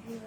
Selam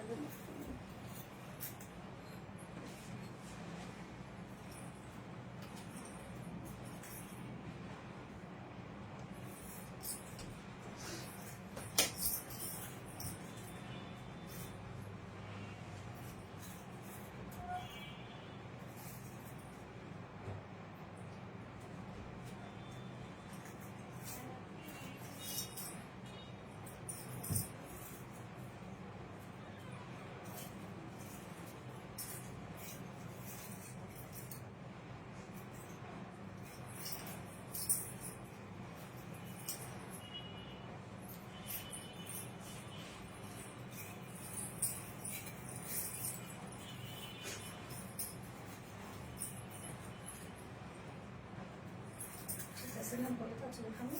boleh tak kami?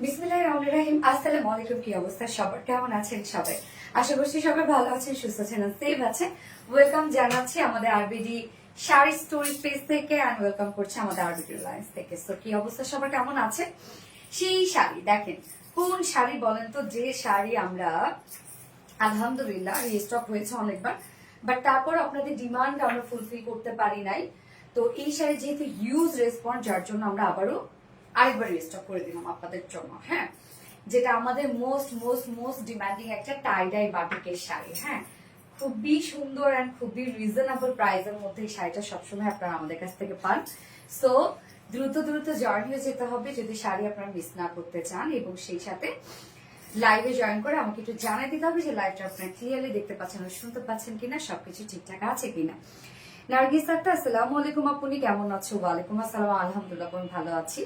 বিসমিল্লাহিররহমানিররহিম। আসসালামু আলাইকুম। কি অবস্থা সবার, কেমন আছেন সবাই? আশা করছি সবাই ভালো আছেন, সুস্থ আছেন, সেফ আছেন। ওয়েলকাম জানাচ্ছি আমাদের আরবিডি শাড়ি স্টোরি পেজ থেকে, এন্ড ওয়েলকাম করছি আমাদের আরবিডি লাইন্স থেকে। সো কি অবস্থা সবার, কেমন আছে? সেই শাড়ি দেখেন, কোন শাড়ি বলেন তো, যে শাড়ি আমরা আলহামদুলিল্লাহ রিস্টক হয়েছে অনেকবার, বাট তারপর আপনাদের ডিমান্ড আমরা ফুলফিল করতে পারি নাই। তো এই শাড়ি যেহেতু হিউজ রেসপন্স, যার জন্য আমরা আবারও আরেকবার রিস্টক করে দিলাম আপনাদের জন্য। হ্যাঁ, যেটা আমাদের মোস্ট মোস্ট মোস্ট ডিমান্ডিং একটা টাইডাই বাটিকের শাড়ি। হ্যাঁ, খুবই সুন্দর অ্যান্ড খুবই রিজনেবল প্রাইসের মধ্যে এই শাড়িটা সবসময় আপনারা আমাদের কাছ থেকে পান। সো দ্রুত দ্রুত জয়েন হয়ে যেতে হবে যদি শাড়ি আপনারা মিস না করতে চান, এবং সেই সাথে লাইভে জয়েন করে আমাকে একটু জানাই দিতে হবে যে লাইভটা আপনারা ক্লিয়ারলি দেখতে পাচ্ছেন, শুনতে পাচ্ছেন কিনা, সবকিছু ঠিকঠাক আছে কিনা। নার্গিস আক্তার, আসসালামু আলাইকুম। আপনি কেমন আছো? ওয়ালাইকুম আসসালাম, আলহামদুলিল্লাহ আমি ভালো আছি।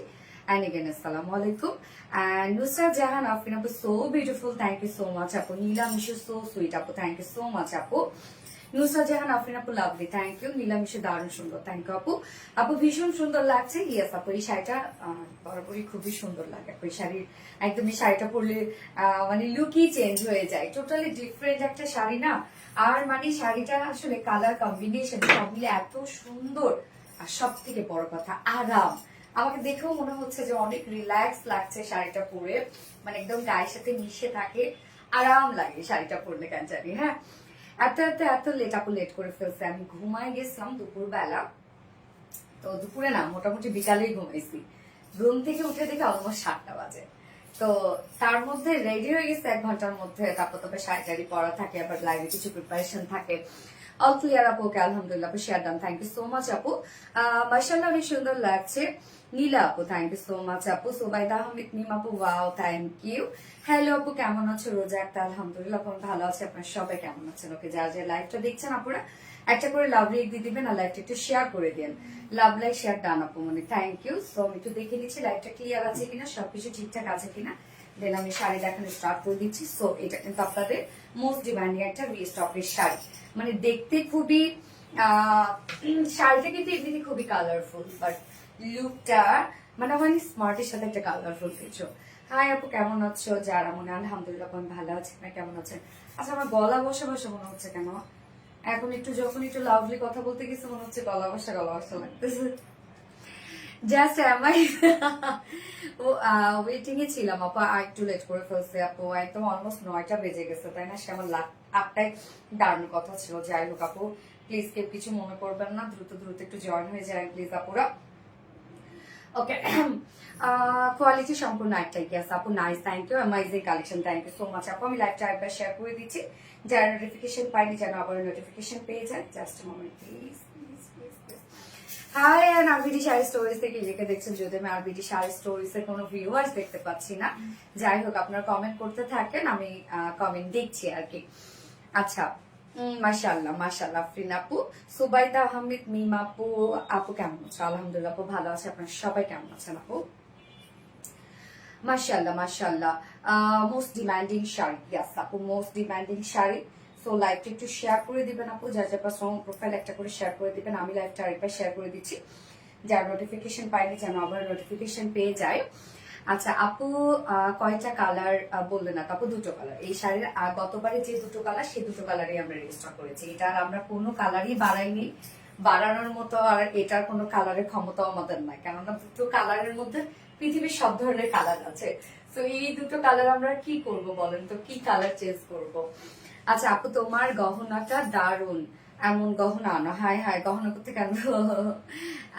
And again, assalamu alaikum. And Nusrat Jahan Afrin Apu, so beautiful. Thank you so much, Apu. Neela Mishu, so sweet, Apu. Thank you so much, Apu. Nusrat Jahan Afrin Apu, lovely. Thank you. Neela Mishu, darun sundor. Thank you, Apu. Apu, ভীষণ সুন্দর লাগছে। Yes, Apu, এই শাড়িটা বরাবরই খুবই সুন্দর লাগে। Apu, এই শাড়ির একদম এই শাড়িটা পরলে মানে লুকই চেঞ্জ হয়ে যায়। টোটালি ডিফারেন্ট একটা শাড়ি না। আর মানে শাড়িটা আসলে কালার কম্বিনেশন সব মিলে এত সুন্দর, আর সব থেকে বড় কথা আরাম। আমাকে দেখেও মনে হচ্ছে যে অনেক রিল্যাক্স লাগছে শাড়িটা পরে, মানে একদম গায়ের সাথে মিশে থাকে, আরাম লাগে শাড়িটা পরলে কেন জানি। হ্যাঁ, এত এত এত লেট আপু লেট করে ফেলছে। আমি ঘুমাই গেছিলাম দুপুর বেলা, তো দুপুরে না মোটামুটি বিকালেই ঘুমাইছি। ঘুম থেকে উঠে দেখে অলমোস্ট 7টা বাজে। তো তার মধ্যে রেডি হয়ে গেছে 1 ঘন্টার মধ্যে, তারপর তবে শাড়ি টাড়ি পরা থাকে, আবার লাইভে কিছু প্রিপারেশন থাকে। অল ক্লিয়ার আপু, ওকে আলহামদুলিল্লাহ আপু, share done. Thank you so much আপু। মাশাআল্লাহ অনেক সুন্দর লাগছে। নীলা আপু, থ্যাংক ইউ সো মাচ আপু। সুবাইদা আহমেদ মিম আপু, ওয়াও থ্যাংক ইউ। হ্যালো আপু, কেমন আছো? রোজা একটা আলহামদুলিল্লাহ আপু ভালো আছে। আপনার সবাই কেমন আছেন? ওকে, যারা যারা লাইভটা দেখছেন আপুরা একটা করে লাভ লাইক দিয়ে দিবেন, আর লাইভটা একটু শেয়ার করে দেন। লাভ লাইক শেয়ার ডান আপু, মানে থ্যাংক ইউ। সো আমি একটু দেখে নিচ্ছি লাইভটা ক্লিয়ার আছে কিনা, সবকিছু ঠিকঠাক আছে কিনা, দেন আমি শাড়ি দেখানো স্টার্ট করে দিচ্ছি। সো এটা কিন্তু আপনাদের মোস্ট ডিমান্ডিং একটা রিস্টকের শাড়ি, মানে দেখতে খুবই শাড়িটা কিন্তু এমনিতে খুবই কালারফুল, বাট লুকটা মানে আমার স্মার্টের সাথে একটা কালারফুল কিছু। হাই আপু, কেমন আছো? যারা মনে আলহামদুলিল্লাহ আমি ভালো আছি, না কেমন আছেন? আচ্ছা, আমার গলা বসে বসে মনে হচ্ছে কেন এখন, একটু যখন একটু লাভলি কথা বলতে গেছে মনে হচ্ছে গলা বসা লাগতেছে। জাস্ট আমাই ওয়েটিং এ ছিলাম আপু, একটু লেট করে ফেলছে আপু, একদম অলমোস্ট 9টা বেজে গেছে, তাই না? সে আমার 8টায় দাঁড়ানোর কথা ছিল। যাই হোক আপু, প্লিজ কেউ কিছু মনে করবেন না, দ্রুত দ্রুত একটু জয়েন হয়ে যায় প্লিজ আপুরা। ওকে, কোয়ালিটি সম্পূর্ণ একটাই কি আছে আপু? Nice, thank you. Amazing collection, thank you so much আপু। আমি লাইভটা একবার শেয়ার করে দিচ্ছি, যারা নোটিফিকেশন পাইনি যেন আবার নোটিফিকেশন পেয়ে যায়। Just moment please. Hi, and RBD Saree Stories থেকে লিখে দেখছেন, যদি আমি আরবিডি শাড়ি স্টোরিজ এর কোনো ভিউয়ার্স দেখতে পাচ্ছি না। যাই হোক, আপনারা কমেন্ট করতে থাকেন, আমি কমেন্ট দেখছি আর কি। আচ্ছা, মাশাআল্লাহ মাশাআল্লাহ। আফরিন আপু, সুবাইদা আহমেদ মিম আপু, আপু কেমন আছো? আলহামদুলিল্লাহ আপু ভালো আছে। আপনারা সবাই কেমন আছেন আপু? মাশাআল্লাহ মাশাআল্লাহ। মোস্ট ডিমান্ডিং শাড়ি, ইয়াস আপু, মোস্ট ডিমান্ডিং শাড়ি। সো লাইভটা একটু শেয়ার করে দিবেন আপু, যার যার পার্সোনাল প্রোফাইল একটা করে শেয়ার করে দিবেন। আমি লাইভটা আরেকবার শেয়ার করে দিচ্ছি, যার নোটিফিকেশন পাইনি যেন আবার নোটিফিকেশন পেয়ে যায়। আচ্ছা আপু, কয়টা কালার বললেন না? আপু দুটো কালার এই শাড়ির। গতবারে যে দুটো কালার সেই দুটো কালারই আমরা রেজিস্টার করেছি। এটা আর আমরা কোনো কালারই বাড়াইনি, বাড়ানোর মতো আর এটার কোনো কালারের ক্ষমতাও আমাদের নাই, কেননা দুটো কালারের মধ্যে পৃথিবীর সব ধরনের কালার আছে। তো এই দুটো কালার আমরা কি করব বলেন তো, কি কালার চেঞ্জ করব? আচ্ছা আপু, তোমার গহনাটা দারুন, এমন গহনা আনো। হাই হাই, গহনা করতে কেন?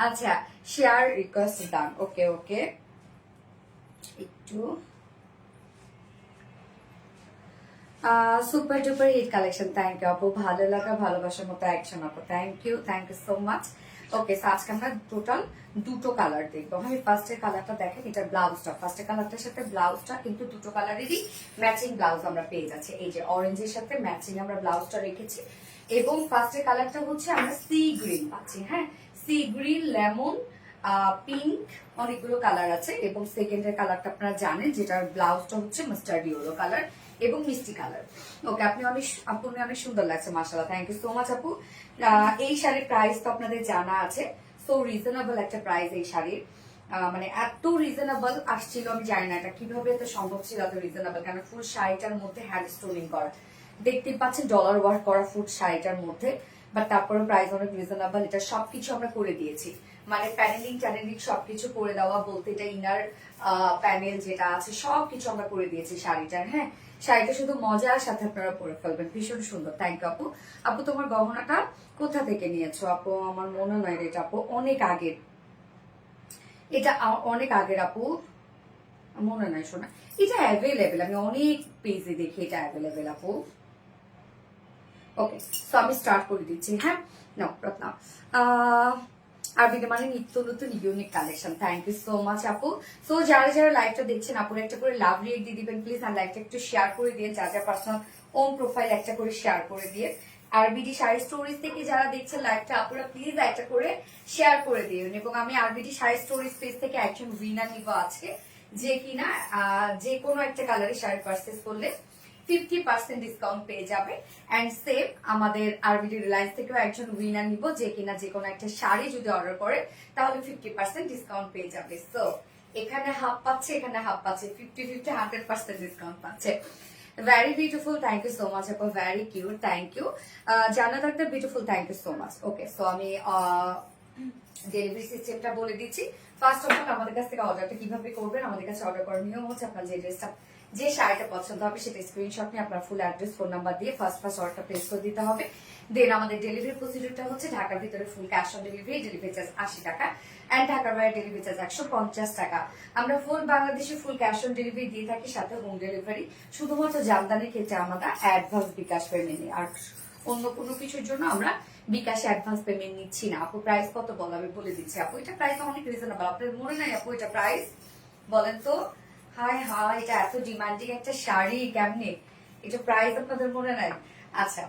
আচ্ছা, শেয়ার রিকোয়েস্ট ডান। ওকে ওকে, একটু super duper hit collection. Thank you আপু, ভালো লাগা ভালোবাসার মতো অ্যাকশন আপু। Thank you so much. Okay, আজকে আমরা টোটাল দুটো কালার দেখবো। আমি ফার্স্টের কালারটা দেখেন, এটা ব্লাউজটা, ফার্স্টের কালারটার সাথে ব্লাউজটা কিন্তু দুটো কালারেরই ম্যাচিং ব্লাউজ আমরা পেয়ে যাচ্ছি। এই যে অরেঞ্জের সাথে ম্যাচিং আমরা ব্লাউজটা রেখেছি, এবং ফার্স্টের কালারটা হচ্ছে আমরা সি গ্রিন পাচ্ছি। হ্যাঁ, সি গ্রিন, লেমন, পিঙ্ক, অনেকগুলো কালার আছে। এবং সেকেন্ডের কালারটা আপনারা জানেন, যেটার ব্লাউজটা হচ্ছে মাস্টার্ড ইয়েলো কালার এবং মিষ্টি কালার। ওকে, আপনি অনেক সুন্দর লাগছে, মাশাআল্লাহ। থ্যাংক ইউ সো মাচ আপু। এই শাড়ির প্রাইস তো আপনাদের জানা আছে, সো রিজনেবল একটা প্রাইস এই শাড়ির। মানে এত রিজনেবল আসছিল, আমি জানি না এটা কিভাবে এত সম্ভব ছিল, এত রিজনেবল। কারণ ফুল শাড়িটার মধ্যে হ্যান্ড স্টোনিং করা, দেখতে পাচ্ছেন ডলার ওয়ার্ক করা ফুল শাড়িটার মধ্যে, বাট তারপরে প্রাইস অনেক রিজনেবল। এটা সবকিছু আমরা করে দিয়েছি, মানে প্যানেলিং ট্যানেলিং সবকিছু করে দেওয়া বলতে, এটা ইনার প্যানেল যেটা আছে সবকিছু আমরা করে দিয়েছি শাড়িটার। হ্যাঁ, শাড়িটা শুধু মজার সাথে আপনারা পরে ফেলবেন, ভীষণ সুন্দর। থ্যাংক ইউ আপু। আপু, তোমার গহনাটা কোথা থেকে নিয়েছো? আপু, আমার মনে নয় এটা আপু, অনেক আগের, এটা অনেক আগের আপু, মনে নয় শোনা। এটা অ্যাভেলেবেল, আমি অনেক পেজে দেখি এটা অ্যাভেলেবেল আপু। ওকে, তো আমি স্টার্ট করে দিচ্ছি। হ্যাঁ, নাও রত্না, আর বিটা মানে নিত্য নতুন unique collection. Thank you so much আপু। সো যারা যারা লাইভটা দেখছেন, আপুর একটা করে লাভ রিয়েক্ট দিয়ে দিবেন প্লিজ, আর লাইভটা একটু শেয়ার করে দিয়ে, যা যা পার্সোনাল ওন প্রোফাইল একটা করে শেয়ার করে দিয়ে। আরবিডি শাড়ি স্টোরিজ থেকে যারা দেখছেন লাইভটা, আপুরা প্লিজ একটা করে শেয়ার করে দিন। এবং আমি আরবিডি শাড়ি স্টোরিজ পেজ থেকে একজন উইনার নিব আজকে, যে কিনা যে কোনো একটা কালারের শাড়ি পারচেস করলে 50% ডিসকাউন্ট পেয়ে যাবে। এন্ড সেম আমাদের আরবিডি রিলায়েন্স থেকেও একজন উইনার নিব, যে কিনা যে কোনো একটা শাড়ি যদি অর্ডার করে তাহলে 50% ডিসকাউন্ট পেয়ে যাবে। সো এখানে হাফ পাচ্ছে, এখানে হাফ পাচ্ছে, 50-50 100% ডিসকাউন্ট পাচ্ছে। Very beautiful, thank you so much আপু, ভেরি কিউট, থ্যাংক ইউ। জানা থাকতে beautiful, thank you so much. Okay, so আমি ডেলিভারি সিস্টেমটা বলে দিচ্ছি। ফার্স্ট অফ অল, আমাদের কাছ থেকে অর্ডারটা কিভাবে করবেন, আমাদের কাছে অর্ডার করার নিয়ম হচ্ছে, আপনার যে ড্রেসটা, যে শাড়িটা পছন্দ হবে সেটা স্ক্রিনশট নিয়ে আপনার ফুল অ্যাড্রেস, ফোন নাম্বার দিয়ে ফার্স্ট অর্ডারটা প্লেস করে দিতে হবে। দেন আমাদের ডেলিভারি প্রসিডিউরটা হচ্ছে, ঢাকার ভিতরে full cash on delivery, delivery charge 80 টাকা, এন্ড ঢাকার বাইরে ডেলিভারি চার্জ 150 টাকা। আমরা ফুল বাংলাদেশে ফুল ক্যাশ অন ডেলিভারি দিয়ে থাকি, সাথে হোম ডেলিভারি। শুধুমাত্র জামদানির ক্ষেত্রে আমরা অ্যাডভান্স বিকাশ পেমেন্ট নিই, আর অন্য কোনো কিছুর জন্য আমরা বিকাশে অ্যাডভান্স পেমেন্ট নিচ্ছি না। আপু প্রাইস কত বলো, আমি বলে দিচ্ছি আপু। এটা প্রাইস অনেক রিজনেবল, আপনার মনে নাই আপু এটা প্রাইস? বলেন তো। হাই হাই, এটা এত ডিমান্ডিং একটা শাড়ি, কেমনে এটা প্রাইস আপনাদের মনে নাই? আচ্ছা,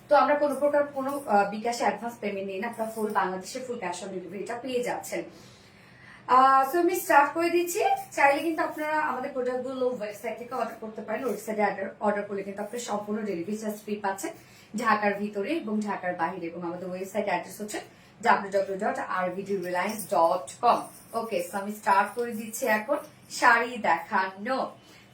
তো আমরা কোনো প্রকার কোনো বিকাশে অ্যাডভান্স পেমেন্ট নিই না, আপনার ফুল বাংলাদেশে ফুল ক্যাশ অন ডেলিভারিটা পেয়ে যাচ্ছেন। সো আমি স্টার্ট করে দিচ্ছি। চাইলে কিন্তু আপনারা আমাদের প্রোডাক্টগুলো ওয়েবসাইট থেকে অর্ডার করতে পারেন। ওয়েবসাইটে অর্ডার করলে কিন্তু আপনার সম্পূর্ণ ডেলিভারি চার্জ ফ্রি পাচ্ছেন, ঢাকার ভিতরে এবং ঢাকার বাইরে। এবং আমাদের ওয়েবসাইট অ্যাড্রেস হচ্ছে www.rbdreliance.com। ওকে, সো আমি স্টার্ট করে দিচ্ছি এখন শাড়ি দেখানো।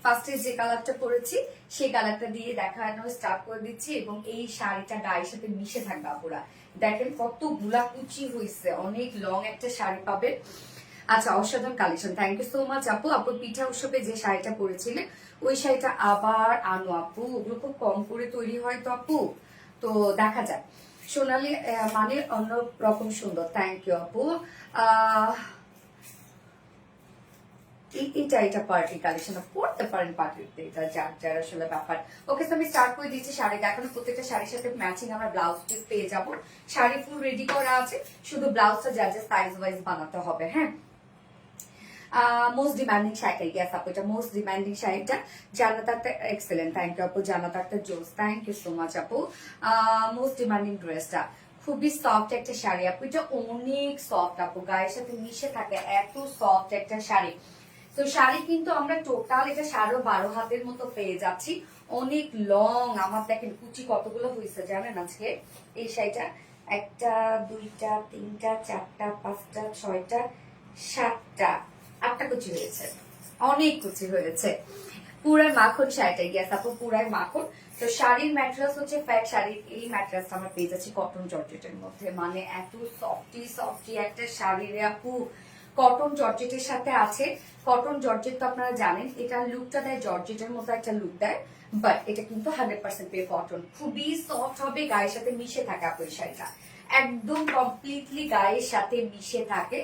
ফার্স্টে যে কালারটা পরেছি সেই কালারটা দিয়ে দেখানো স্টার্ট করে দিচ্ছি, এবং এই শাড়িটা গায়ের সাথে মিশে থাকবে আপুরা। দেখেন কত গুলাকুচি হয়েছে, অনেক লং একটা শাড়ি পাবে। আচ্ছা, অসাধারণ collection, thank you so much আপু। আপু পিঠা উৎসবে যে শাড়িটা পরেছিলেন ওই শাড়িটা আবার আনো আপু, ওগুলো খুব কম করে তৈরি হয় তো আপু, তো দেখা যায়। সোনালি মানে অন্য রকম সুন্দর, থ্যাংক ইউ আপু। এটা পার্টি কালেকশন পড়তে পারেন পার্টিতে, এটা যার যার আসলে ব্যাপার। ওকে, তো আমি স্টার্ট করে দিচ্ছি শাড়ি দেখানো। প্রত্যেকটা শাড়ির সাথে ম্যাচিং আমরা ব্লাউজ পিস পেয়ে যাবো। শাড়ি ফুল রেডি করা আছে, শুধু ব্লাউজটা যার যার সাইজ ওয়াইজ বানাতে হবে। হ্যাঁ, মোস্ট ডিমান্ডিং শাড়িটা, ইয়েস আপু এটা মোস্ট ডিমান্ডিং শাড়িটা। জান্নাত আক্তার এক্সেলেন্ট, থ্যাংক ইউ আপু। জান্নাত আক্তার জোস, থ্যাংক ইউ সো মাচ আপু। মোস্ট ডিমান্ডিং ড্রেসটা খুবই সফট একটা শাড়ি আপু, এটা অনেক সফট আপু, গায়ের সাথে মিশে থাকে, এত সফট একটা শাড়ি। তো শাড়ি কিন্তু আমরা টোটাল এটা 12.5 হাতের মতো পেয়ে যাচ্ছি, অনেক লং। আমার দেখেন কুচি কতগুলো হয়েছে জানেন আজকে এই শাড়িটা, 1 2 3 4 5 6 7 8 একটা কুচি হয়েছে, অনেক কুচি হয়েছে। পুরাই মাখন শাড়িটা, ইয়েস আপু পুরাই মাখন। তো শাড়ির ম্যাটেরিয়ালস হচ্ছে ফ্যাট শাড়ির এই ম্যাটেরিয়ালস আমার পেয়ে যাচ্ছে কটন জর্জেটের মধ্যে, মানে এত সফটি সফটি একটা শাড়ি রে আপু, কটন জর্জেটের সাথে আছে। কটন জর্জেট তো আপনারা জানেন এটা লুকটা দেয় জর্জেটের মতো একটা লুক দেয়, বাট এটা কিন্তু 100% পিওর কটন, খুবই সফট হবে, গায়ের সাথে মিশে থাকে আপু এই শাড়িটা, একদম কমপ্লিটলি গায়ের সাথে মিশে থাকে।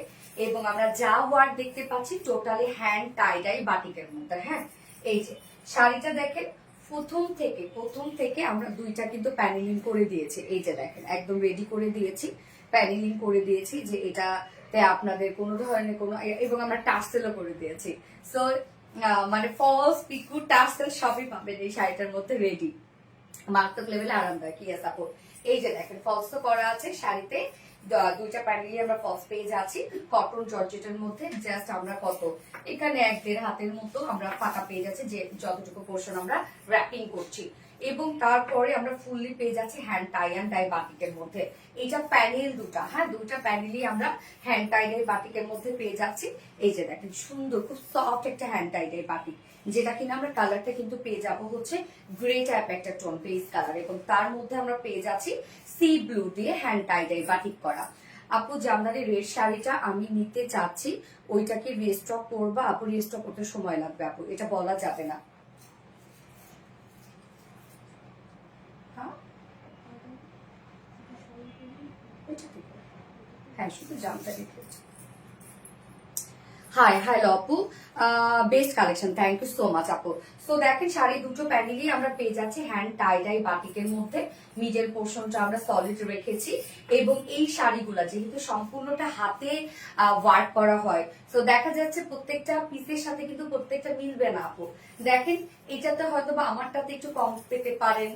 এবং আমরা যা ওয়ার্ক দেখতে পাচ্ছি টোটালি হ্যান্ড টাইডাই বাটিকের মধ্যে। হ্যাঁ, এই যে শাড়িটা দেখেন প্রথম থেকে আমরা দুইটা কিন্তু প্যানেলিং করে দিয়েছি, এই যে দেখেন একদম রেডি করে দিয়েছি, প্যানেলিং করে দিয়েছি যে এটাতে আপনাদের কোনো ধরনের কোনো, এবং আমরা টার্সেলও করে দিয়েছি। সো মানে ফলস পিকু টার্সেল সবই পাবেন এই শাড়িটার মধ্যে রেডি, মারাত্মক লেভেলে আরামদায়ক। ইয়েস আপু, এই যে দেখেন ফলস তো করা আছে শাড়িতে, দুইটা প্যানেলই আমরা ফলস পেয়ে যাচ্ছি কটন জর্জেটের মধ্যে। জাস্ট আমরা কত এখানে 1-1.5 হাতের মতো আমরা ফাঁকা পেয়ে যাচ্ছি, যে যতটুকু পোর্শন আমরা র্যাপিং করছি। এবং তারপরে আমরা ফুললি পেয়ে যাচ্ছি হ্যান্ড টাই অ্যান্ড ডাই বাটিকের মধ্যে। এইটা প্যানেল দুটা, হ্যাঁ দুইটা প্যানেলই আমরা হ্যান্ড টাই ডাই বাটিকের মধ্যে পেয়ে যাচ্ছি। এই যে দেখেন সুন্দর খুব সফট একটা হ্যান্ড টাই ডাই বাটিক, যেটা কিনা আমরা কালারটা কিন্তু পেয়ে যাবো হচ্ছে গ্রে টাইপ একটা টোন বেস কালার, এবং তার মধ্যে আমরা পেয়ে যাচ্ছি সি ব্লু দিয়ে হ্যান্ড টাই ডাই বাটিক করা। আপু জামদানি রেড শাড়িটা আমি নিতে চাচ্ছি, ওইটা কি রিস্টক করবা? আপু রিস্টক করতে সময় লাগবে আপু, এটা বলা যাবে না। হ্যাঁ শুধু জামদানি। হাই হ্যালো আপু, best collection, thank you so much আপু। সো দেখেন শাড়ি দুটো প্যানেলই আমরা পেয়ে যাচ্ছি হ্যান্ড টাই ডাই বাটিকের মধ্যে, মিডল পোর্শনটা আমরা সলিড রেখেছি। এবং এই শাড়িগুলা যেহেতু সম্পূর্ণটা হাতে ওয়ার্ক করা হয়, তো দেখা যাচ্ছে প্রত্যেকটা পিসের সাথে কিন্তু প্রত্যেকটা মিলবে না আপু। দেখেন এটাতে হয়তো বা আমারটাতে একটু কম পেতে পারেন,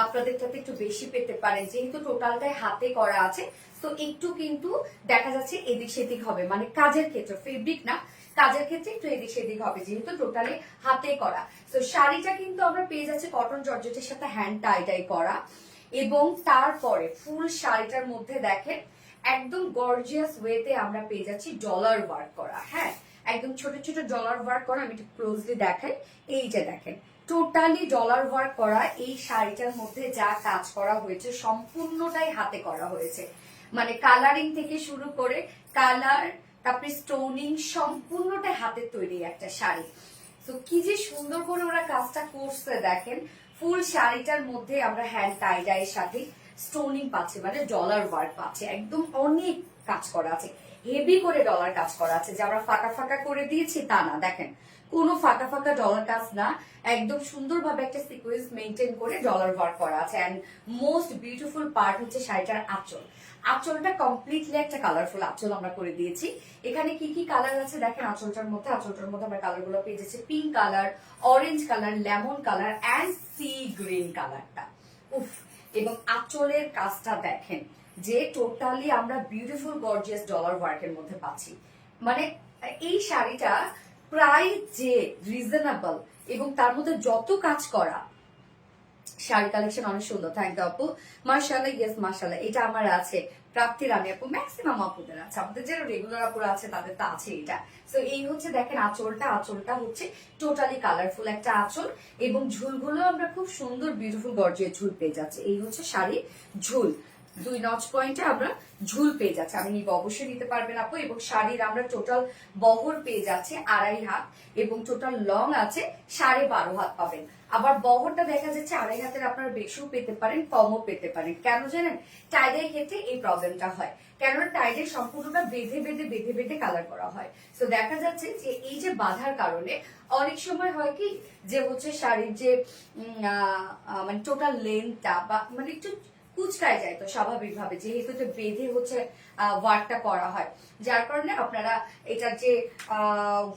আপনাদেরটাতে একটু বেশি পেতে পারেন, যেহেতু টোটালটাই হাতে করা আছে। তো একটু কিন্তু দেখা যাচ্ছে এদিক সেদিক হবে, মানে কাজের ক্ষেত্রে, ফেব্রিক না কাজের ক্ষেত্রে একটু এদিক সেদিক হবে, যেহেতু টোটালি হাতে করা। তো শাড়িটা কিন্তু আমরা পেয়ে যাচ্ছি কটন জর্জেটের সাথে হ্যান্ড টাই ডাই করা। এবং তারপরে ফুল শাড়িটার মধ্যে দেখেন একদম গর্জিয়াস ওয়েতে আমরা পেয়ে যাচ্ছি ডলার ওয়ার্ক করা। হ্যাঁ, একদম ছোট ছোট ডলার ওয়ার্ক করা, আমি একটু ক্লোজলি দেখাই। এই যে দেখেন টোটালি ডলার ওয়ার্ক করা, এই শাড়িটার মধ্যে যা কাজ করা হয়েছে সম্পূর্ণটাই হাতে করা হয়েছে, মানে কালারিং থেকে শুরু করে কালার, তারপরে স্টোনিং, সম্পূর্ণটা হাতের তৈরি একটা শাড়ি। তো কি যে সুন্দর করে ওরা কাজটা করছে দেখেন, ফুল শাড়িটার মধ্যে আমরা হ্যান্ড টাই ডাইয়ের সাথে স্টোনিং পাচ্ছি, মানে ডলার ওয়ার্ক পাচ্ছি, একদম অনেক কাজ করা আছে, হেভি করে ডলার কাজ করা আছে। যে আমরা ফাঁকা ফাঁকা করে দিয়েছি তা না, দেখেন কোনো ফাঁকা ফাঁকা ডলার কাজ না, একদম সুন্দরভাবে একটা সিকোয়েন্স মেনটেন করে ডলার ওয়ার্ক করা আছে। এন্ড মোস্ট বিউটিফুল পার্ট হচ্ছে শাড়িটার আঁচল, আঁচলটা কমপ্লিটলি একটা কালারফুল আঁচল আমরা করে দিয়েছি। এখানে কি কি কালার আছে দেখেন আঁচলটার মধ্যে, আঁচলটার মধ্যে আমরা কালার গুলো পেয়ে যাচ্ছি pink colour, orange colour, lemon colour and sea green কালারটা। উফ, এবং আঁচলের কাজটা দেখেন যে টোটালি আমরা বিউটিফুল গর্জিয়াস ডলার ওয়ার্কের মধ্যে পাচ্ছি। মানে এই শাড়িটা প্রায় যে রিজনেবল এবং তার মধ্যে যত কাজ করা, শাড়ি কালেকশন অনেক সুন্দর। থ্যাংক ইউ আপু, মাশাআল্লাহ। ইয়েস মাশাআল্লাহ, এটা আমার আছে, প্রাপ্তি রানী আপু, ম্যাক্সিমাম আপুদের আছে, আমাদের যারা রেগুলার আপুরা আছে তাদের তো আছে এটা। তো এই হচ্ছে দেখেন আঁচলটা, আঁচলটা হচ্ছে টোটালি কালারফুল একটা আঁচল, এবং ঝুলগুলো আমরা খুব সুন্দর বিউটিফুল গর্জিয়াস ঝুল পেয়ে যাচ্ছে। এই হচ্ছে শাড়ির ঝুল, 2 নচ পয়েন্টে আমরা ঝুল পেয়ে যাচ্ছি, আমি নিব অবশ্যই নিতে পারবেন আপু। এবং শাড়ির আমরা টোটাল বহর পেয়ে যাচ্ছি 2.5 হাত, এবং টোটাল লং আছে 12.5 হাত পাবেন। আবার বহরটা দেখা যাচ্ছে 2.5 হাতের, আপনারা বেশিও পেতে পারেন কমও পেতে পারেন। কেন জানেন টাইডের ক্ষেত্রে এই প্রবলেমটা হয়, কেননা টাইডের সম্পূর্ণটা বেঁধে বেঁধে বেঁধে বেঁধে কালার করা হয়। তো দেখা যাচ্ছে যে এই যে বাঁধার কারণে অনেক সময় হয় কি যে হচ্ছে শাড়ির যে মানে টোটাল লেন্থটা বা মানে একটু কুচকায় যায়, তো স্বাভাবিকভাবে যেহেতু বেঁধে হচ্ছে ওয়ার্কটা করা হয়, যার কারণে আপনারা এটার যে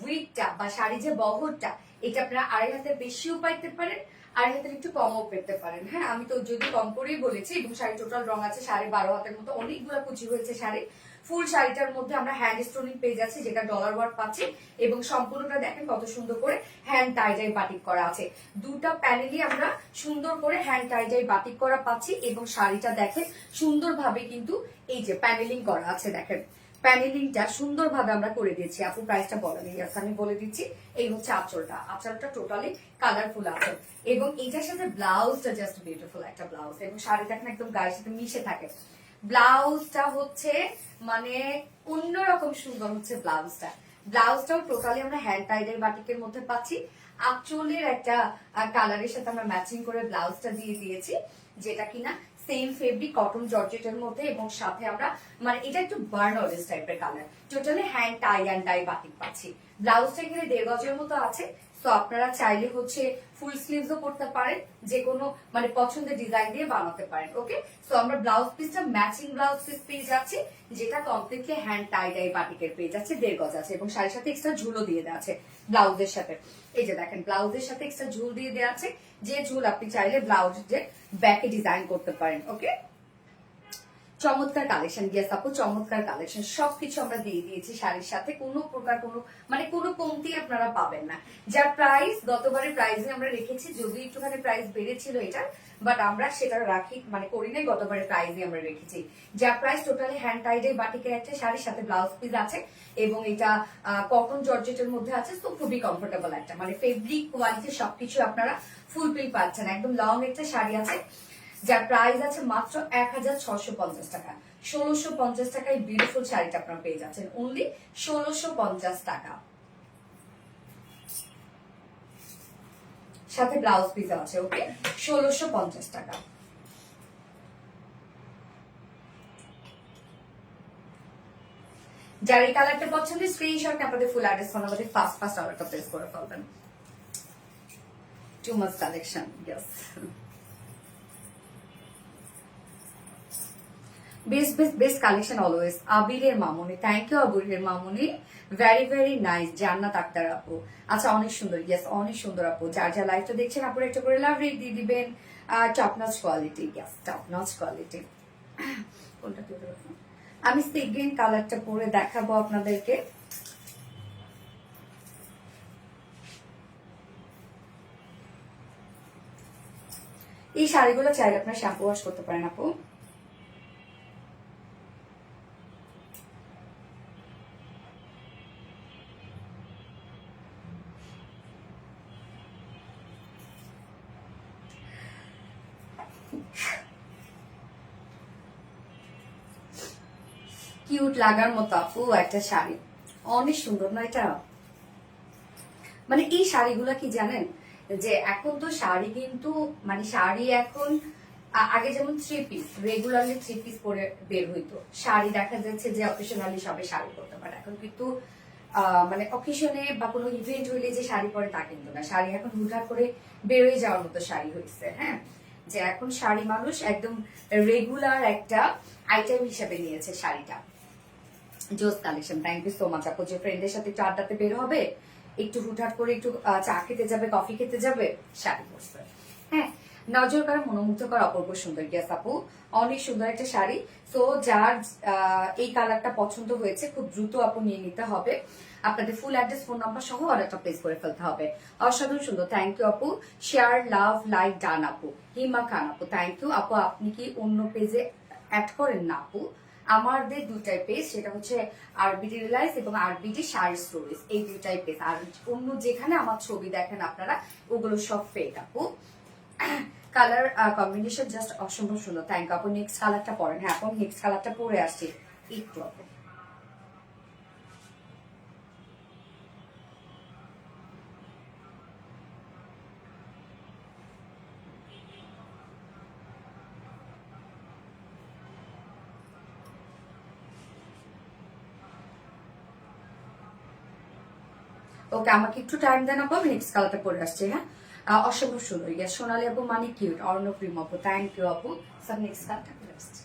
উইথটা বা শাড়ি যে বহরটা, এটা আপনারা 2.5 হাতের বেশিও পাইতে পারেন, 2.5 হাতের একটু কমও পেতে পারেন। হ্যাঁ, আমি তো যদি কম করেই বলেছি। এবং শাড়ি টোটাল রং আছে 12.5 হাতের মতো, অনেকগুলো কুচি হয়েছে শাড়ি। ফুল শাড়িটার মধ্যে আমরা হ্যান্ড স্টোনিং পেয়ে যাচ্ছি, যেটা ডলার ওয়ার্ক পাচ্ছি, এবং সম্পূর্ণটা দেখেন কত সুন্দর করে হ্যান্ড টাইডাই বাটিক করা আছে। দুটা প্যানেলই আমরা সুন্দর করে হ্যান্ড টাইডাই বাটিক করা পাচ্ছি, এবং শাড়িটা দেখেন সুন্দরভাবে কিন্তু এই যে প্যানেলিং করা আছে, দেখেন প্যানেলিংটা সুন্দরভাবে আমরা করে দিয়েছি। আপু প্রাইসটা বলেন, আমি বলে দিচ্ছি। এই হচ্ছে আঁচলটা, আঁচলটা টোটালি কালারফুল আঁচল, এবং এটার সাথে ব্লাউজটা জাস্ট বিউটিফুল একটা ব্লাউজ, এবং শাড়িটা একদম গায়ের সাথে মিশে থাকে। ব্লাউজটা হচ্ছে মানে অন্যরকম সুন্দর হচ্ছে ব্লাউজটা। ব্লাউজটাও টোটালি আমরা হ্যান্ড টাইডের বাটিকের মধ্যে পাচ্ছি। আঁচলের একটা কালারের সাথে আমরা ম্যাচিং করে ব্লাউজটা দিয়ে দিয়েছি, যেটা কিনা সেম ফেব্রিক কটন জর্জেটের মধ্যে, এবং সাথে আমরা মানে এটা একটু বার্নলেস টাইপের colour, totally hand tie and dye batik পাচ্ছি। ব্লাউজটা এখানে 1.5 গজের মতো আছে। তো আপনারা চাইলে হচ্ছে ফুল স্লিভসও করতে পারেন, যে কোনো মানে পছন্দের ডিজাইন দিয়ে বানাতে পারেন। ওকে, তো আমরা ব্লাউজ পিসটা ম্যাচিং ব্লাউজ পিস পেয়ে যাচ্ছি, যেটা কমপ্লিটলি হ্যান্ড টাই ডাই বাটিকের পেয়ে যাচ্ছে, 1.5 গজ আছে, এবং শাড়ির সাথে এক্সট্রা ঝুলও দিয়ে দেওয়া আছে ব্লাউজের সাথে। এই যে দেখেন, ব্লাউজের সাথে এক্সট্রা ঝুল দিয়ে দেওয়া আছে, যে ঝুল আপনি চাইলে ব্লাউজের ব্যাকে ডিজাইন করতে পারেন। ওকে, চমৎকার কালেকশন, ইয়েস আপু চমৎকার কালেকশন, সবকিছু আমরা দিয়ে দিয়েছি শাড়ির সাথে, কোনো প্রকার কোনো কমতি আপনারা পাবেন না। যার প্রাইস গতবারের প্রাইসে আমরা রেখেছি, যদি একটুখানি প্রাইস বেড়েছিল এটা, বাট আমরা সেটা রাখি মানে করি নাই, গতবারের প্রাইসে আমরা রেখেছি। যার প্রাইস টোটালি হ্যান্ড টাইডের বাটিকের একটা শাড়ির সাথে ব্লাউজ পিস আছে, এবং এটা কটন জর্জেটের মধ্যে আছে। তো খুবই কমফোর্টেবল একটা মানে ফেব্রিক কোয়ালিটি সবকিছু আপনারা ফুলফিল পাচ্ছেন। একদম লং একটা শাড়ি আছে, যার প্রাইস আছে মাত্র 1650 টাকা। 1650 টাকায় বিউটিফুল শাড়িটা আপনারা পেয়ে যাচ্ছেন, অনলি 1650 টাকা। সাথে ব্লাউজ পিস আছে। ওকে, 1650 টাকা। যার এই কালারটা পছন্দ, স্ক্রিনশট আপনাদের ফুল অ্যাড্রেস ফোন নাম্বারে ফাস্ট অর্ডারটা প্লেস করে ফেলবেন। Too much collection, yes. Best collection always. আবিরের মামুনি, থ্যাংক ইউ আবিরের মামুনি, ভেরি ভেরি নাইস। জান্নাত আক্তার আপু, আচ্ছা অনেক সুন্দর, ইয়েস অনেক সুন্দর আপু। যার যা লাইভটা দেখছেন আপুর একটা করে লাভ রেট দিয়ে দিবেন। Top notch quality, yes top notch quality. কোনটা দিতে পারবেন? আমি সি গ্রিন কালারটা পরে দেখাবো আপনাদেরকে। এই শাড়িগুলো চাইলে আপনার শ্যাম্পু ওয়াশ করতে পারেন আপু। কিউট লাগার মতো আপু একটা শাড়ি, অনেক সুন্দর না এটা? মানে এই শাড়িগুলা কি জানেন, যে এখন তো শাড়ি কিন্তু মানে শাড়ি এখন আগে যেমন 3 পিস রেগুলারলি 3 পিস পরে বের হইতো, শাড়ি দেখা যাচ্ছে যে অকেশনালি সবে শাড়ি পরতে পারে। এখন কিন্তু মানে অকেশনে বা কোনো ইভেন্ট হইলে যে শাড়ি পরে তা কিন্তু না, শাড়ি এখন হুটহাট করে বেরোয় যাওয়ার মতো শাড়ি হয়েছে। হ্যাঁ, যে এখন শাড়ি মানুষ একদম রেগুলার একটা আইটেম হিসেবে নিয়েছে শাড়িটা। জোস collection, thank you so much আপু। যে ফ্রেন্ডের সাথে একটু আড্ডাতে বের হবে, একটু হুটহাট করে একটু চা খেতে যাবে, কফি খেতে যাবে, শাড়ি পরছে। হ্যাঁ, নজর করা মনোমুগ্ধকর অপূর্ব সুন্দর, গেস আপু অনেক সুন্দর একটা শাড়ি। তো যার এই কালারটা পছন্দ হয়েছে খুব দ্রুত আপু নিয়ে নিতে হবে। আপনাদের ফুল অ্যাড্রেস ফোন নাম্বার সহ অর্ডারটা প্লেস করে ফেলতে হবে। অসাধারণ সুন্দর, থ্যাংক ইউ আপু। শেয়ার লাভ লাইক ডান আপু। হিমা খান আপু, থ্যাংক ইউ আপু। আপনি কি অন্য পেজে অ্যাড করেন না আপু? আমাদের দুটাই পেজ, সেটা হচ্ছে আরবিডি রিলাইজ এবং আরবিডি শাড়ি স্টোরিজ, এই দুটাই পেজ। আর অন্য যেখানে আমার ছবি দেখেন আপনারা, ওগুলো সব ফেক আপু। কালার কম্বিনেশন জাস্ট অসম্ভব সুন্দর, থ্যাংক আপু। নেক্সট কালারটা পরেন। হ্যাঁ আপু, নেক্সট কালারটা পরে আসছি একটু আপু। ওকে, আমাকে একটু টাইম দেন আপু, আমি নেক্সট কালারটা পরে আসছি। হ্যাঁ, অসম্ভব সুন্দর, ইয়েস সোনালী আপু মানে কিউট। অর্ণপ্রিম আপু, থ্যাংক ইউ আপু। স্যার নেক্সট কালারটা পরে আসছি।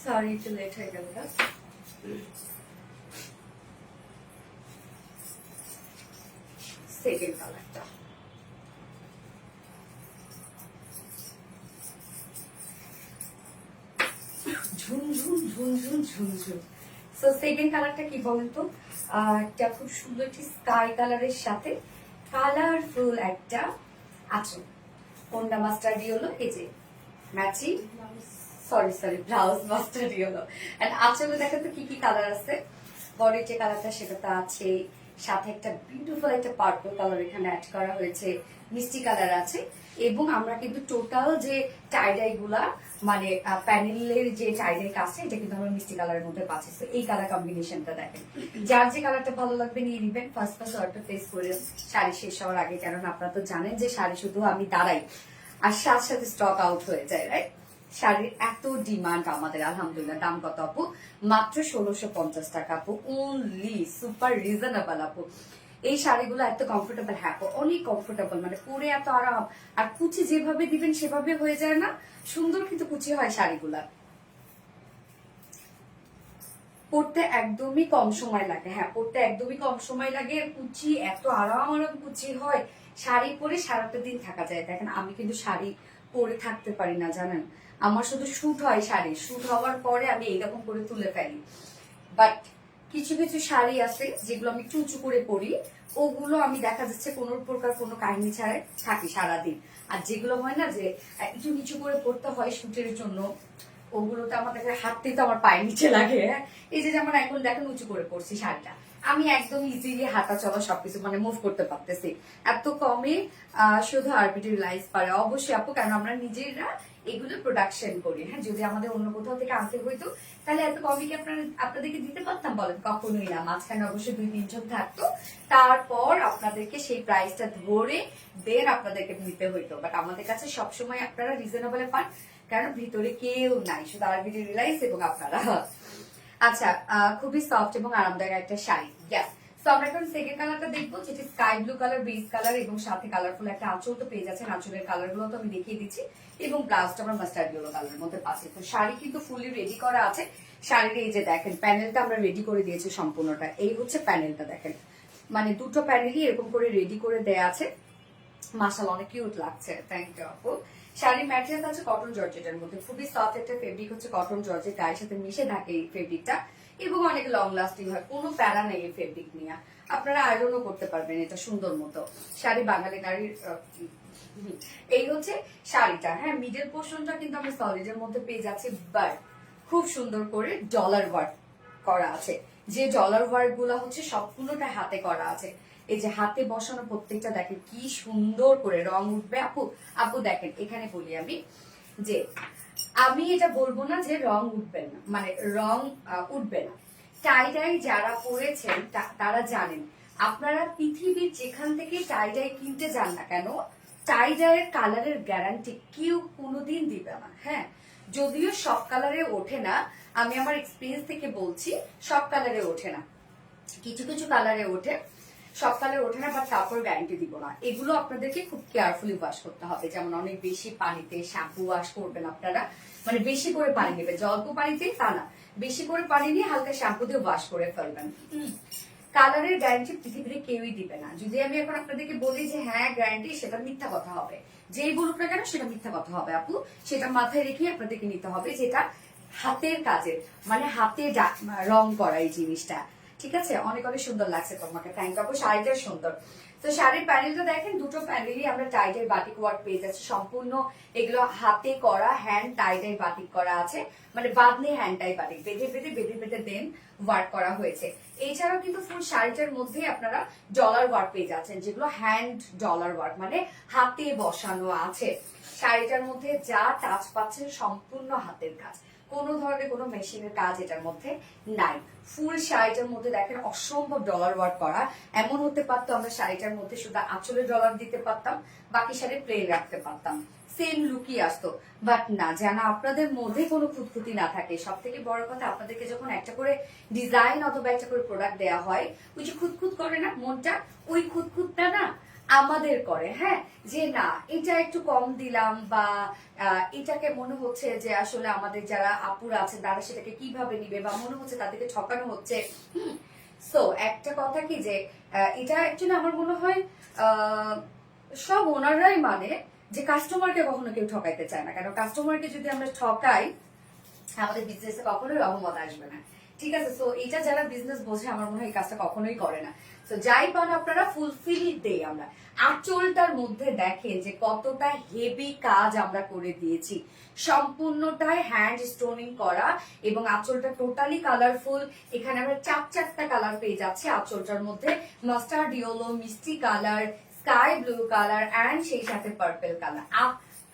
সরি একটু লেট হয়ে গেল না। সেকেন্ড কালারটা ঝুনঝুন ঝুনঝুন ঝুনঝুন। সো সেকেন্ড কালারটা কি বলতো, একটা খুব সুন্দর একটি স্কাই কালারের সাথে কালারফুল একটা আঁচল, কোনটা মাস্টার্ড হলো, এই যে ম্যাচিং, সরি ব্লাউজ মাস্টার্ড হলো। এন্ড আঁচলে দেখেন তো কি কি কালার আছে, বডির যে কালারটা সেটা তো আছে, সাথে একটা বিউটিফুল একটা পার্পল কালার এখানে অ্যাড করা হয়েছে, মিষ্টি কালার আছে। এবং আমরা কিন্তু টোটাল যে টাইডাই গুলা মানে প্যানেলের যে টাইডাই কাছে এটা কিন্তু আমরা মিষ্টি কালারের মধ্যে পাচ্ছি। তো এই কালার কম্বিনেশনটা দেখেন, যার যে কালারটা ভালো লাগবে নিয়ে নিবেন। ফার্স্ট অর্ডার প্লেস করে শাড়ি শেষ হওয়ার আগে, কারণ আপনারা তো জানেন যে শাড়ি শুধু আমি দাঁড়াই আর সাথে সাথে স্টক আউট হয়ে যায়, রাইট? শাড়ির এত ডিমান্ড আমাদের, আলহামদুলিল্লাহ। দাম কত আপু? মাত্র 1650 টাকা আপু, অনলি সুপার রিজনেবল আপু। এই শাড়িগুলো এত কমফোর্টেবল, হ্যাঁ অনেক কমফোর্টেবল, মানে পরে এত আরাম। আর কুচি যেভাবে দিবেন সেভাবে হয়ে যায় না, সুন্দর কিন্তু কুচি হয় শাড়িগুলা, পড়তে একদমই কম সময় লাগে। হ্যাঁ পড়তে একদমই কম সময় লাগে, কুচি এত আরাম কুচি হয়, শাড়ি পরে সারাটা দিন থাকা যায়। দেখেন আমি কিন্তু শাড়ি পরে থাকতে পারি না জানেন, আমার শুধু শুট হয়, শাড়ি শুট হওয়ার পরে আমি এইরকম করে তুলে ফেলি। বাট কিছু কিছু শাড়ি আছে যেগুলো আমি একটু উঁচু করে পরি, ওগুলো আমি দেখা যাচ্ছে কোনো প্রকার কোনো কাহিনী ছাড়াই থাকি সারাদিন। আর যেগুলো হয় না যে একটু নিচু করে পড়তে হয় শুটের জন্য, ওগুলোতে আমাদের হাঁটতে তো আমার পায়ের নিচে লাগে। এই যে যেমন এখন দেখেন উঁচু করে পড়ছি শাড়িটা, আমি একদম ইজিলি হাঁটা চলা সবকিছু মানে মুভ করতে পারতেছি, এত কমে শুধু আরবিডি রিলাইজ পারে। অবশ্যই আপু, কারণ আমরা নিজেরা এগুলো প্রোডাকশন করি। হ্যাঁ যদি আমাদের অন্য কোথাও থেকে আনতে হইতো তাহলে এত কমে কি আপনাদেরকে দিতে পারতাম? বলেন কখনোই না। মাঝখানে অবশ্যই 2-3 জন থাকতো, তারপর আপনাদেরকে সেই প্রাইসটা ধরে দেন আপনাদেরকে নিতে হইতো। বাট আমাদের কাছে সবসময় আপনারা রিজনেবল পান, কারণ ভিতরে কেউ নাই, শুধু আরবিডি রিলাইজ এবং আপনারা। আচ্ছা, খুবই সফট এবং আরামদায়ক একটা শাড়ি। ইয়াস, তো আমরা এখন সেকেন্ড কালারটা দেখবো, যেটি sky blue colour, base colour এবং সাথে কালারফুল একটা আঁচল তো পেয়ে যাচ্ছেন। আঁচলের কালার গুলো তো আমি দেখিয়ে দিচ্ছি, এবং ব্লাউজটা আমরা মাস্টার্ড ইয়েলো কালারের মধ্যে পাচ্ছি। তো শাড়ি কিন্তু ফুলি রেডি করা আছে। শাড়ির এই যে দেখেন প্যানেলটা আমরা রেডি করে দিয়েছি সম্পূর্ণটা, এই হচ্ছে প্যানেলটা দেখেন, মানে দুটো প্যানেলই এরকম করে রেডি করে দেয়া আছে। মাশাআল্লাহ অনেক কিউট লাগছে, থ্যাংক ইউ আপু। শাড়ির ম্যাটেরিয়াল আছে কটন জর্জেটের মধ্যে, খুবই সফট একটা ফেব্রিক হচ্ছে কটন জর্জেট, গায়ের সাথে মিশে থাকে এই ফেব্রিকটা এবং অনেক লং লাস্টিং হয়, কোনো প্যারা নেই এই ফেব্রিক নিয়ে। আপনারা আয়রনও করতে পারবেন এটা সুন্দর মতো। শাড়ি বাঙালি নারীর, এই হচ্ছে শাড়িটা। হ্যাঁ মিডল পোর্শনটা কিন্তু আমরা সলিডের মধ্যে পেয়ে যাচ্ছি, বাট খুব সুন্দর করে ডলার ওয়ার্ক করা আছে, যে ডলার ওয়ার্ক গুলা হচ্ছে সম্পূর্ণটা হাতে করা আছে। এই যে হাতে বসানো প্রত্যেকটা দেখেন কি সুন্দর করে রং উঠবে। আপু আপু দেখেন এখানে বলি আমি যে আমি এটা বলবো না যে রং উঠবে না, মানে রং উঠবে না। টাইডাই যারা পরেছেন তারা জানেন, আপনারা পৃথিবীর যেখান থেকে টাইডাই কিনতে যান না কেন, টাইডাইয়ের কালারের গ্যারান্টি কেউ কোনোদিন দিবে না। হ্যাঁ যদিও সব কালারে ওঠে না, আমি আমার এক্সপিরিয়েন্স থেকে বলছি, সব কালারে ওঠে না, কিছু কিছু কালারে ওঠে, সব কালারে ওঠে না, বাট তারপর গ্যারান্টি দিব না। এগুলো আপনাদেরকে খুব কেয়ারফুলি ওয়াশ করতে হবে, যেমন অনেক বেশি পানিতে শ্যাম্পু ওয়াশ করবেন আপনারা, মানে বেশি করে পানি নেবে, অল্প পানিতে তা না, বেশি করে পানি নিয়ে হালকা শ্যাম্পু দিয়ে ওয়াশ করে ফেলবেন। কালারের গ্যারান্টি পৃথিবীতে কেউই দিবে না। যদি আমি এখন আপনাদেরকে বলি যে হ্যাঁ গ্যারান্টি, সেটা মিথ্যা কথা হবে, যেই বলুক না কেন সেটা মিথ্যা কথা হবে আপু। সেটা মাথায় রেখে আপনাদেরকে নিতে হবে, যেটা হাতের কাজের, মানে হাতে রং করা এই জিনিসটা। ঠিক আছে, অনেক অনেক সুন্দর লাগছে তোমাকে, থ্যাংক আপু, শাড়িটা সুন্দর। তো শাড়ির প্যানেলটা দেখেন, দুটো প্যানেলই আমরা টাইডের বাটিক ওয়ার্ক পেয়ে যাচ্ছি সম্পূর্ণ। এগুলো হাতে করা, হ্যান্ড টাইডের বাটিক করা আছে, মানে বাঁধনে হ্যান্ড টাই বাটিক, বেঁধে বেঁধে বেঁধে বেঁধে দেন ওয়ার্ক করা হয়েছে। এছাড়াও কিন্তু ফুল শাড়িটার মধ্যে আপনারা ডলার ওয়ার্ক পেয়ে যাচ্ছেন, যেগুলো হ্যান্ড ডলার ওয়ার্ক, মানে হাতে বসানো আছে। শাড়িটার মধ্যে যা টাচ পাচ্ছেন সম্পূর্ণ হাতের কাজ, কোনো ধরনের কোনো মেশিনের কাজ এটার মধ্যে নাই। ফুল শাড়িটার মধ্যে দেখেন অসম্ভব ডলার ওয়ার্ক করা। এমন হতে পারতো আমরা শাড়িটার মধ্যে শুধু আঁচলে ডলার দিতে পারতাম, বাকি শাড়ি প্লেন রাখতে পারতাম, সেম লুকই আসতো। বাট না, যেন আপনাদের মধ্যে কোনো খুঁতখুতি না থাকে। সব থেকে বড় কথা, আপনাদেরকে যখন একটা করে ডিজাইন অথবা একটা করে প্রোডাক্ট দেওয়া হয়, ওই যে খুঁতখুত করে না মনটা, ওই খুঁতখুতটা না আমাদের করে, হ্যাঁ, যে না এটা একটু কম দিলাম, বা এটাকে মনে হচ্ছে যে আসলে আমাদের যারা আপুরা আছে তারা সেটাকে কিভাবে নিবে, বা মনে হচ্ছে তাদেরকে ঠকানো হচ্ছে। সো একটা কথা কি যে এটা অ্যাকচুয়ালি আমার মনে হয় সব ওনারাই মানে যে কাস্টমারকে কখনো কেউ ঠকাইতে চায় না, কারণ কাস্টমারকে যদি আমরা ঠকাই আমাদের বিজনেসে কখনোই রহমত আসবে না। ঠিক আছে, সো এটা যারা বিজনেস বোঝে আমার মনে হয় এই কাজটা কখনোই করে না। তো যাই পান আপনারা ফুলফিল দেই আমরা। আঁচলটার মধ্যে দেখেন যে কতটা হেভি কাজ আমরা করে দিয়েছি, সম্পূর্ণটাই হ্যান্ড স্টোনিং করা, এবং আঁচলটা টোটালি কালারফুল। এখানে আমরা চারটা কালার পেয়ে যাচ্ছি আঁচলটার মধ্যে, মাস্টার্ড ইয়েলো, মিষ্টি colour, sky blue colour, and সেই সাথে পার্পল কালার।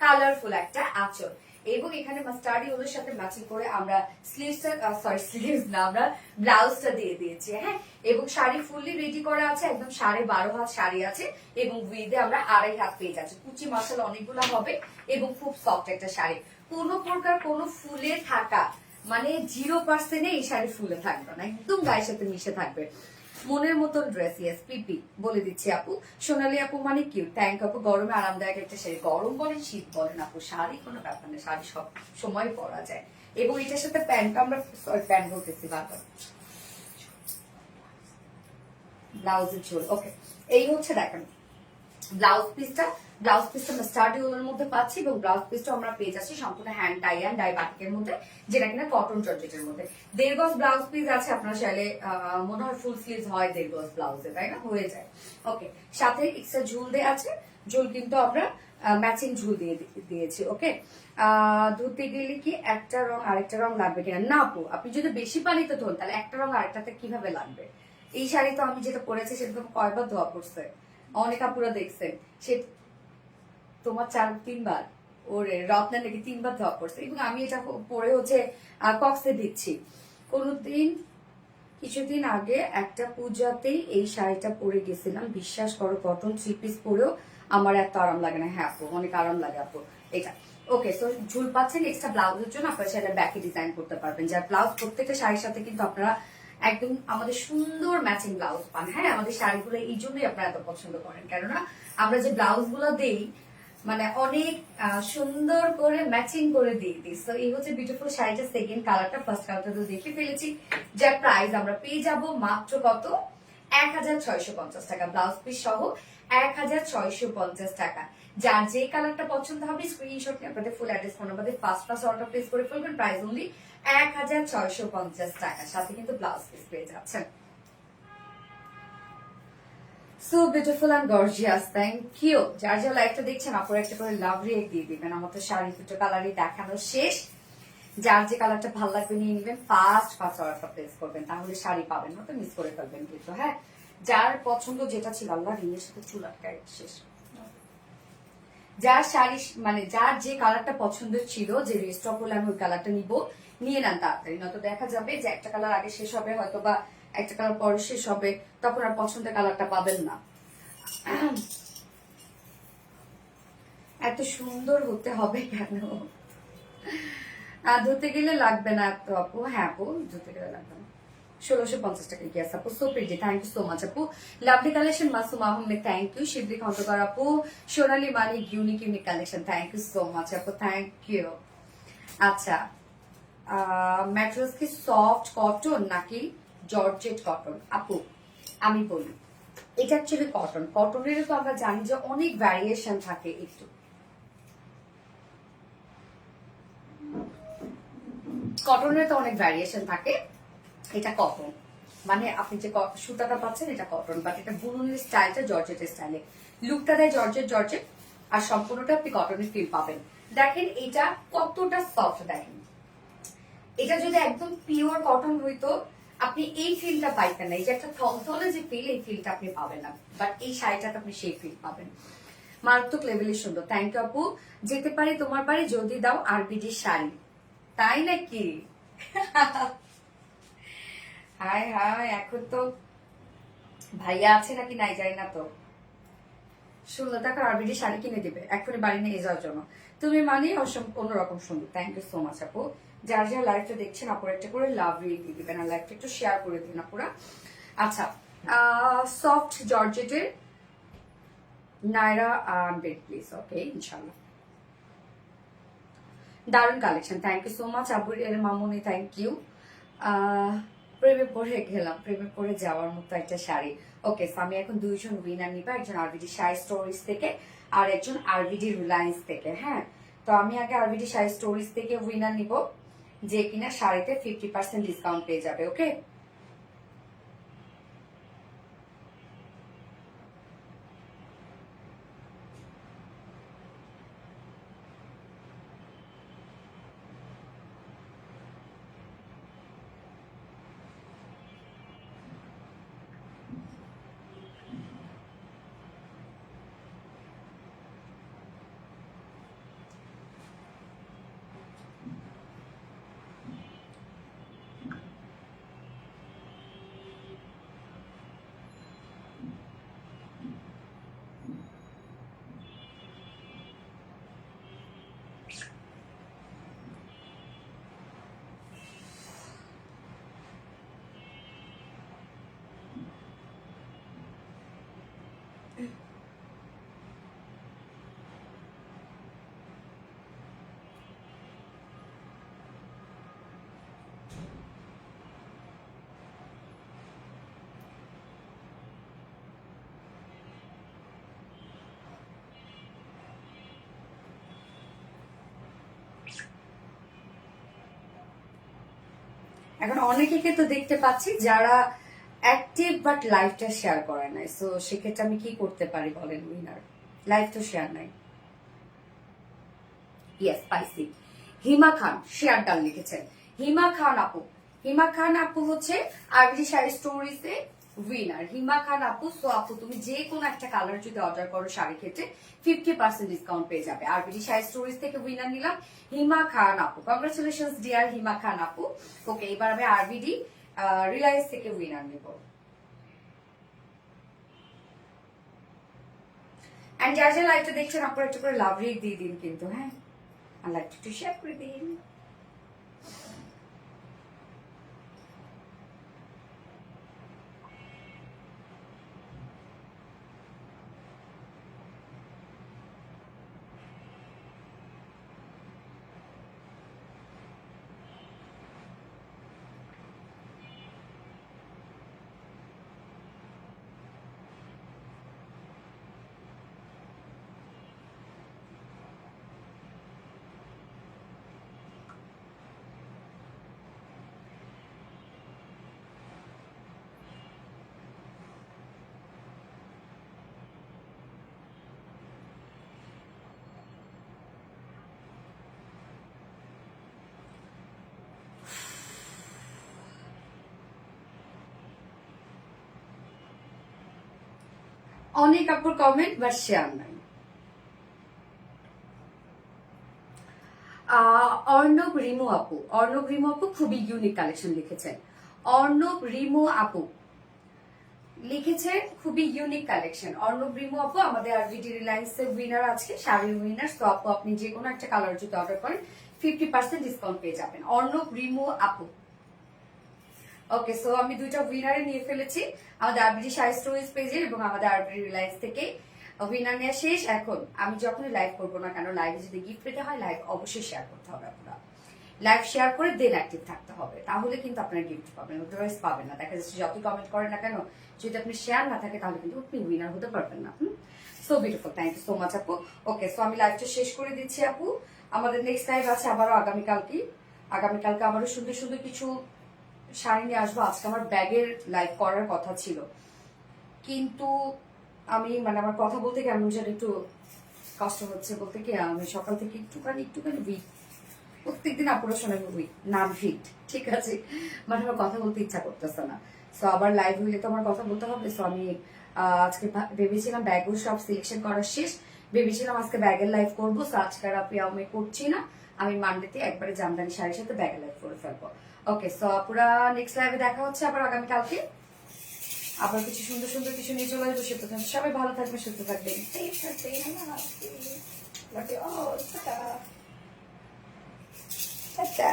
কালারফুল একটা আঁচল। এবং এখানে মাস্টার্ড ইয়েলোর সাথে ম্যাচিং করে আমরা স্লিভস না, আমরা ব্লাউজটা দিয়ে দিয়েছি, হ্যাঁ। এবং শাড়ি ফুললি রেডি করা আছে, একদম 12.5 হাত শাড়ি আছে, এবং উইথে আমরা 2.5 হাত পেয়ে যাচ্ছি। কুচি মাসাল অনেকগুলো হবে, এবং খুব সফট একটা শাড়ি। কোনো প্রকার কোনো ফুলে থাকা মানে 0% এই শাড়ি ফুলে থাকবে না, একদম গায়ের সাথে মিশে থাকবে। মনের মতন ড্রেস, ইয়েস পিপি বলে দিচ্ছি আপু। সোনালী আপু মানে কিউট, থ্যাংক আপু। গরমে আরামদায়ক একটা শাড়ি, গরম বলেন শীত বলেন আপু, শাড়ি কোনো ব্যাপার না, শাড়ি সব সময় পরা যায়। এবং এটার সাথে প্যান্টটা আমরা প্যান্ট বলতেছি বারবার, ব্লাউজের ঝোল। ওকে, এই হচ্ছে দেখেন ব্লাউজ পিসটা মাস্টার্ড ইয়েলোর মধ্যে পাচ্ছি, এবং ব্লাউজ পিসটা আমরা পেয়ে যাচ্ছি সম্পূর্ণ হ্যান্ড টাই অ্যান্ড ডাই বাটিকের মধ্যে, যেটা কিনা কটন জর্জেটের মধ্যে। 1.5 গজ ব্লাউজ পিস আছে, আপনারা চাইলে মনে হয় ফুল স্লিভস হয় 1.5 গজ ব্লাউজে, তাই না, হয়ে যায়। ওকে, সাথে এক্সট্রা ঝুল দেওয়া আছে, ঝুল কিন্তু আমরা ম্যাচিং ঝুল দিয়ে দিয়েছি। ওকে, ধুতে গেলে কি একটা রং আরেকটা রং লাগবে কিনা? না আপু, আপনি যদি বেশি পানিতে ধোন তাহলে একটা রং আরেকটাতে কিভাবে লাগবে? এই শাড়ি তো আমি যেটা পরেছি সেটা তো কয়বার ধোয়া পড়ছে, অনেক আপুরা দেখছেন, সে তোমার 4-3 বার, ওরে রত্না নাকি 3 বার ধোয়া পড়ছে। এবং আমি এটা পরে হচ্ছে কক্সে দিচ্ছি। কিছুদিন আগে একটা পূজাতেই এই শাড়িটা পরে গেছিলাম, বিশ্বাস করো কটন 3 পিস পরেও আমার এত আরাম লাগে না। হ্যাঁ আপু, অনেক আরাম লাগে আপু এটা। ওকে, তো ঝুল পাচ্ছেন এক্সট্রা ব্লাউজের জন্য, আপনারা সেটা ব্যাকে ডিজাইন করতে পারবেন। যার ব্লাউজ প্রত্যেকটা শাড়ির সাথে কিন্তু আপনারা একদম আমাদের সুন্দর ম্যাচিং ব্লাউজ পান। হ্যাঁ, আমাদের শাড়িগুলো এই জন্যই আপনারা এত পছন্দ করেন, কেননা আমরা যে ব্লাউজ গুলো দেই মানে অনেক সুন্দর করে ম্যাচিং করে দিয়ে দিই। তো এই হচ্ছে বিউটিফুল শাড়িটা। সেকেন্ড কালারটা, ফার্স্ট কালারটা তো দেখে ফেলেছি। যার প্রাইস আমরা পেয়ে যাব মাত্র কত? 1650 টাকা, ব্লাউজ পিস সহ 1650 টাকা। যার যে কালারটা পছন্দ হবে স্ক্রিনশট নিয়ে আপনাদের ফুল অ্যাড্রেস ফোন নাম্বার দিয়ে ফার্স্ট অর্ডার প্লেস করে ফেলবেন। প্রাইস অনলি 1650 টাকা, সাথে কিন্তু ব্লাউজ পিস পেয়ে যাচ্ছেন। So beautiful and gorgeous, thank you. যার যা লাইভটা দেখছেন আপনারা একটা করে লাভ রিয়েক্ট দিয়ে দিবেন। আমার তো শাড়ি দুটো কালারই দেখানো শেষ। যার যে কালারটা ভালো লাগবে নিয়ে নেবেন, ফার্স্ট অর্ডারটা প্লেস করবেন, তাহলে শাড়ি পাবেন না তো মিস করে ফেলবেন কিন্তু। হ্যাঁ, যার পছন্দ যেটা ছিল, আল্লাহ রিংয়ের সাথে চুল আটকায় শেষ। যার শাড়ি মানে যার যে কালারটা পছন্দ ছিল, যে রেস্টক হলে আমি ওই কালারটা নিয়ে নেন তাড়াতাড়ি, নয়তো দেখা যাবে যে একটা কালার আগে শেষ হবে, হয়তো বা একটা কালার পরে শেষ হবে, তখন আর পছন্দের কালারটা পাবেন না। এত সুন্দর হতে হবে কেন? ধুতে গেলে লাগবে না এত আপু। হ্যাঁ আপু, ধুতে গেলে লাগবে না। 1650 টাকা কি আছে আপু? So pretty, thank you so much আপু। Lovely collection Masum Ahmed, thank you. Shibli Khandakar আপু, Sonali Manik, unique collection, thank you so much আপু, থ্যাংক ইউ। আচ্ছা, ম্যাট্রেস কি সফট কটন নাকি জর্জেট কটন? আপু আমি বলি, এটা অ্যাকচুয়ালি কটন। কটনের তো আমরা জানি যে অনেক ভ্যারিয়েশন থাকে, একটু কটনের তো অনেক ভ্যারিয়েশন থাকে। এটা কটন, মানে আপনি যে সুতাটা পাচ্ছেন এটা কটন, বাট এটা বুননের স্টাইলটা জর্জেটের স্টাইলে, লুকটা দেয় জর্জেট আর সম্পূর্ণটা আপনি কটনের ফিল পাবেন। দেখেন এটা কতটা সফট, দেখেন এটা যদি একদম পিওর কটন হইতো আপনি এই ফিলটা পাইতেন না, এই যে একটা থলথলে যে ফিল, এই ফিলটা আপনি পাবেন না, বাট এই শাড়িটাতে আপনি সেই ফিল পাবেন। মারাত্মক লেভেলের সুন্দর। থ্যাংক ইউ আপু। যেতে পারি তোমার বাড়ি যদি দাও আরবিডি শাড়ি, তাই নাকি? হায় হায়, এখন তো ভাইয়া আছে নাকি নাই জানি না, তো সুন্দর দেখো আরবিডি শাড়ি কিনে দিবে এখনই বাড়ি নিয়ে যাওয়ার জন্য। তুমি মানে অন্যরকম সুন্দর। থ্যাংক ইউ সো মাচ আপু। যার যার লাইফটা দেখছেন আপুর একটা করে লাভ রিল দিয়ে দিবেন, আর লাইফটা একটু শেয়ার করে দিন আপুরা। আচ্ছা, সফট জর্জেটের নায়রা আনবেন প্লিজ। ওকে, ইনশাল্লাহ। দারুণ collection. Thank you so much আবুর এর মামুনি, থ্যাংক ইউ। প্রেমে পড়ে গেলাম, প্রেমে পড়ে যাওয়ার মতো একটা শাড়ি। ওকে, আমি এখন দুইজন উইনার নিবা, একজন আরবিডি শাড়ি স্টোরিজ থেকে আর একজন আরবিডি রিলায়েন্স থেকে। হ্যাঁ, তো আমি আগে আরবিডি শাড়ি স্টোরিজ থেকে উইনার নিব, যে কিনা শাড়িতে 50% ডিসকাউন্ট পেয়ে যাবে। ওকে, এখন অনেকে তো দেখতে পাচ্ছি যারা অ্যাক্টিভ বাট লাইফটা শেয়ার করে নাই, সো সেক্ষেত্রে আমি কি করতে পারি বলেন উইনার? লাইফ তো শেয়ার নাই। ইয়েস, পাইছি। হিমা খান শেয়ার ডাল লিখেছেন। হিমা খান আপু, হিমা খান আপু হচ্ছে আরবিডি শাড়ি স্টোরিজে উইনার। হিমা খান আপু, সো আপু তুমি যে কোনো একটা কালার যদি অর্ডার করো শাড়ি ক্ষেত্রে 50% ডিসকাউন্ট পেয়ে যাবে। আরবিডি শাড়ি স্টোরিজ থেকে উইনার নিলাম হিমা খান আপু। কংগ্রেচুলেশন ডিয়ার হিমা খান আপু। ওকে, এবার আমি আরবিডি রিলায়েন্স থেকে উইনার নিব। এন্ড যার যার লাইভটা দেখছেন আপনারা একটু করে লাভ রেট দিয়ে দিন কিন্তু, হ্যাঁ, আর লাইভটা একটু শেয়ার করে দিন। অনেক আপুর কমেন্ট বাট শেয়ার নাই। অর্ণব রিমু আপু, অর্ণব রিমু আপু খুবই ইউনিক কালেকশন লিখেছেন। অর্ণব রিমু আপু লিখেছে খুবই ইউনিক কালেকশন। অর্ণব রিমু আপু আমাদের আরবিডি রিলায়েন্স এর উইনার আছে, শাড়ির উইনার। তো আপু আপনি যে কোনো একটা কালার যদি অর্ডার করেন 50% ডিসকাউন্ট পেয়ে যাবেন। অর্ণব রিমু আপু। ওকে, সো আমি দুইটা উইনারে নিয়ে ফেলেছি আমাদের আরবিডি শাড়ি স্টোরেজ পেজে এবং আমাদের আরবিডি রিলায়েন্স থেকে। উইনার নেওয়া শেষ। এখন আমি যখনই লাইভ করবো না কেন, লাইভে যদি গিফট পেতে হয় লাইভ অবশ্যই শেয়ার করতে হবে। আপনারা লাইভ শেয়ার করে দেন অ্যাক্টিভ থাকতে হবে, তাহলে কিন্তু আপনারা গিফট পাবেন, আদারওয়াইজ পাবেন না। দেখা যাচ্ছে যতই কমেন্ট করেন না কেন, যদি আপনি শেয়ার না থাকে তাহলে কিন্তু আপনি উইনার হতে পারবেন না। So beautiful, thank you so much আপু। ওকে, সো আমি লাইভটা শেষ করে দিচ্ছি আপু। আমাদের নেক্সট লাইভ আছে আবারও আগামীকালকে। আগামীকালকে আবারও সুন্দর সুন্দর কিছু শাড়ি নিয়ে আসবো, আজকে আমার ব্যাগের লাইভ করার কথা ছিল, কিন্তু আমি মানে আমার কথা বলতে কেমন যেন একটু কষ্ট হচ্ছে। বলতে কি আমি সকাল থেকে একটুখানি উইক, প্রত্যেকদিন আপুরা শোনাবো উইক না ভিট, ঠিক আছে, মানে আমার কথা বলতে ইচ্ছা করতেছে না। সো আবার লাইভ হইলে তো আমার কথা বলতে হবে। সো আমি আজকে ভেবেছিলাম ব্যাগও সব সিলেকশন করা শেষ, ভেবেছিলাম আজকে ব্যাগের লাইভ করবো। সো আজকে আর আমি করছি না, আমি মানডেতে একবারে জামদানি শাড়ির সাথে ব্যাগের লাইভ করে ফেলবো। ওকে, সো আপুরা নেক্সট লাইভে দেখা হচ্ছে আবার আগামীকালকে, আবার কিছু সুন্দর সুন্দর কিছু নিয়ে চলে আসবো। সে পর্যন্ত সবাই ভালো থাকবেন, সুস্থ থাকবেন, safe থাকবেন। আল্লাহ হাফেজ। Love you all. Ta-ta. Ta-ta.